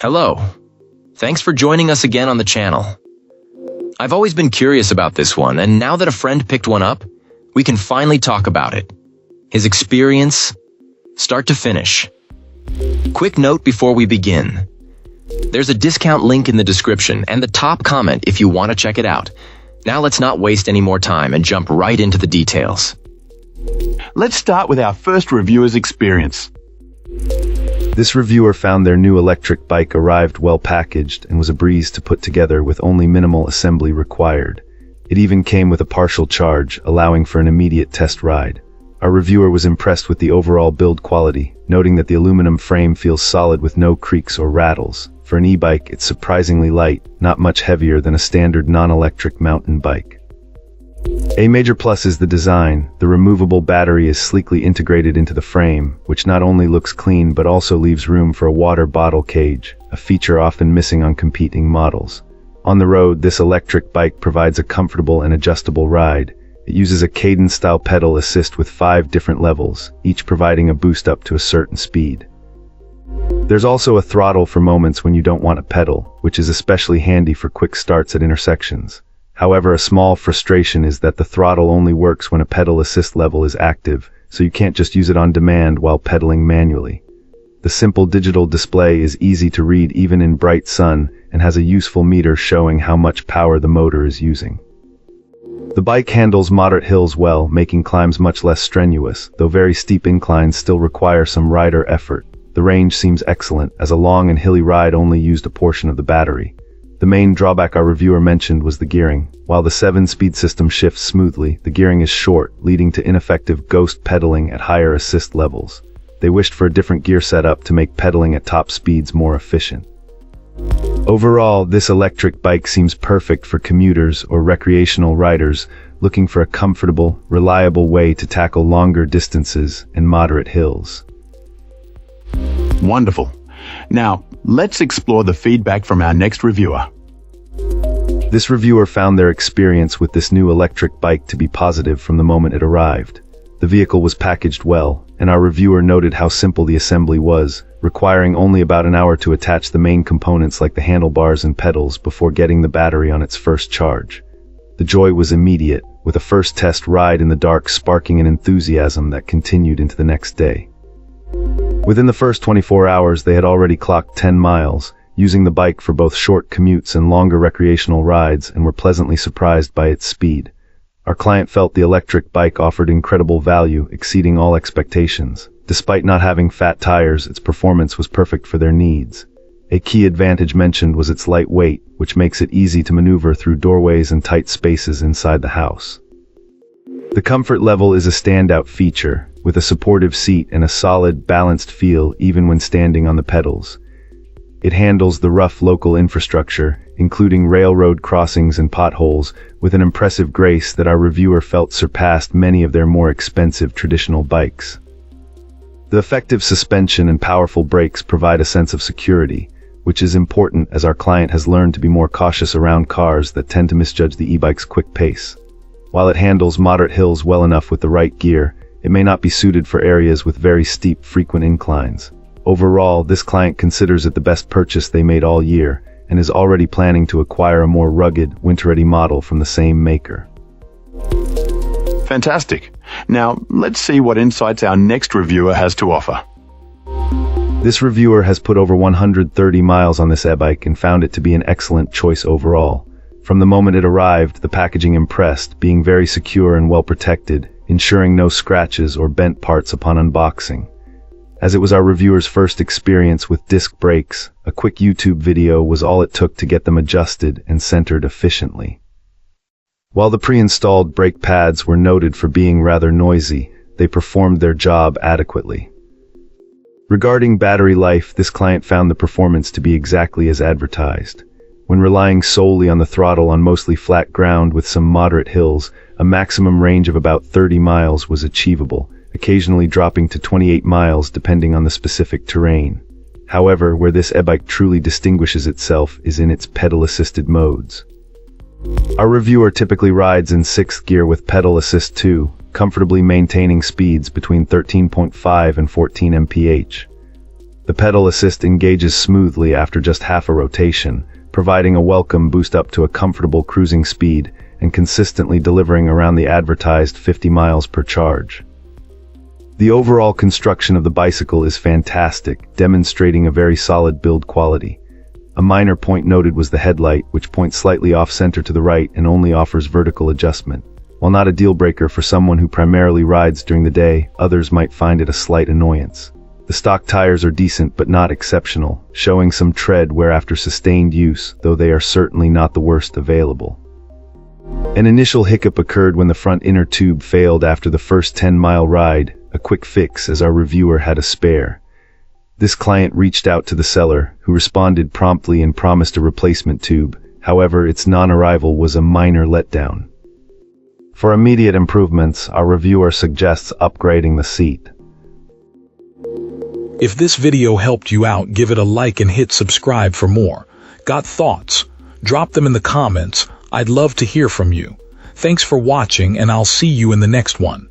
Hello. Thanks for joining us again on the channel. I've always been curious about this one, and now that a friend picked one up, we can finally talk about it. His experience, start to finish. Quick note before we begin. There's a discount link in the description and the top comment if you want to check it out. Now let's not waste any more time and jump right into the details. Let's start with our first reviewer's experience. This reviewer found their new electric bike arrived well packaged and was a breeze to put together with only minimal assembly required. It even came with a partial charge, allowing for an immediate test ride. Our reviewer was impressed with the overall build quality, noting that the aluminum frame feels solid with no creaks or rattles. For an e-bike, it's surprisingly light, not much heavier than a standard non-electric mountain bike. A major plus is the design. The removable battery is sleekly integrated into the frame, which not only looks clean but also leaves room for a water bottle cage, a feature often missing on competing models. On the road, this electric bike provides a comfortable and adjustable ride. It uses a cadence-style pedal assist with 5 different levels, each providing a boost up to a certain speed. There's also a throttle for moments when you don't want to pedal, which is especially handy for quick starts at intersections. However, a small frustration is that the throttle only works when a pedal assist level is active, so you can't just use it on demand while pedaling manually. The simple digital display is easy to read even in bright sun and has a useful meter showing how much power the motor is using. The bike handles moderate hills well, making climbs much less strenuous, though very steep inclines still require some rider effort. The range seems excellent, as a long and hilly ride only used a portion of the battery. The main drawback our reviewer mentioned was the gearing. While the 7-speed system shifts smoothly, the gearing is short, leading to ineffective ghost pedaling at higher assist levels. They wished for a different gear setup to make pedaling at top speeds more efficient. Overall, this electric bike seems perfect for commuters or recreational riders looking for a comfortable, reliable way to tackle longer distances and moderate hills. Wonderful. Now, let's explore the feedback from our next reviewer. This reviewer found their experience with this new electric bike to be positive from the moment it arrived. The vehicle was packaged well, and our reviewer noted how simple the assembly was, requiring only about an hour to attach the main components like the handlebars and pedals before getting the battery on its first charge. The joy was immediate, with a first test ride in the dark sparking an enthusiasm that continued into the next day. Within the first 24 hours, they had already clocked 10 miles, using the bike for both short commutes and longer recreational rides, and were pleasantly surprised by its speed. Our client felt the electric bike offered incredible value, exceeding all expectations. Despite not having fat tires, its performance was perfect for their needs. A key advantage mentioned was its light weight, which makes it easy to maneuver through doorways and tight spaces inside the house. The comfort level is a standout feature, with a supportive seat and a solid, balanced feel even when standing on the pedals. It handles the rough local infrastructure, including railroad crossings and potholes, with an impressive grace that our reviewer felt surpassed many of their more expensive traditional bikes. The effective suspension and powerful brakes provide a sense of security, which is important as our client has learned to be more cautious around cars that tend to misjudge the e-bike's quick pace. While it handles moderate hills well enough with the right gear, it may not be suited for areas with very steep, frequent inclines. Overall, this client considers it the best purchase they made all year, and is already planning to acquire a more rugged, winter-ready model from the same maker. Fantastic. Now, let's see what insights our next reviewer has to offer. This reviewer has put over 130 miles on this e-bike and found it to be an excellent choice overall. From the moment it arrived, the packaging impressed, being very secure and well protected, ensuring no scratches or bent parts upon unboxing. As it was our reviewer's first experience with disc brakes, a quick YouTube video was all it took to get them adjusted and centered efficiently. While the pre-installed brake pads were noted for being rather noisy, they performed their job adequately. Regarding battery life, this client found the performance to be exactly as advertised. When relying solely on the throttle on mostly flat ground with some moderate hills, a maximum range of about 30 miles was achievable, occasionally dropping to 28 miles depending on the specific terrain. However, where this e-bike truly distinguishes itself is in its pedal-assisted modes. Our reviewer typically rides in 6th gear with pedal assist 2, comfortably maintaining speeds between 13.5 and 14 mph. The pedal assist engages smoothly after just half a rotation, providing a welcome boost up to a comfortable cruising speed and consistently delivering around the advertised 50 miles per charge. The overall construction of the bicycle is fantastic, demonstrating a very solid build quality. A minor point noted was the headlight, which points slightly off-center to the right and only offers vertical adjustment. While not a deal-breaker for someone who primarily rides during the day, others might find it a slight annoyance. The stock tires are decent but not exceptional, showing some tread wear after sustained use, though they are certainly not the worst available. An initial hiccup occurred when the front inner tube failed after the first 10-mile ride, a quick fix as our reviewer had a spare. This client reached out to the seller, who responded promptly and promised a replacement tube. However, its non-arrival was a minor letdown. For immediate improvements, our reviewer suggests upgrading the seat. If this video helped you out, give it a like and hit subscribe for more. Got thoughts? Drop them in the comments. I'd love to hear from you. Thanks for watching, and I'll see you in the next one.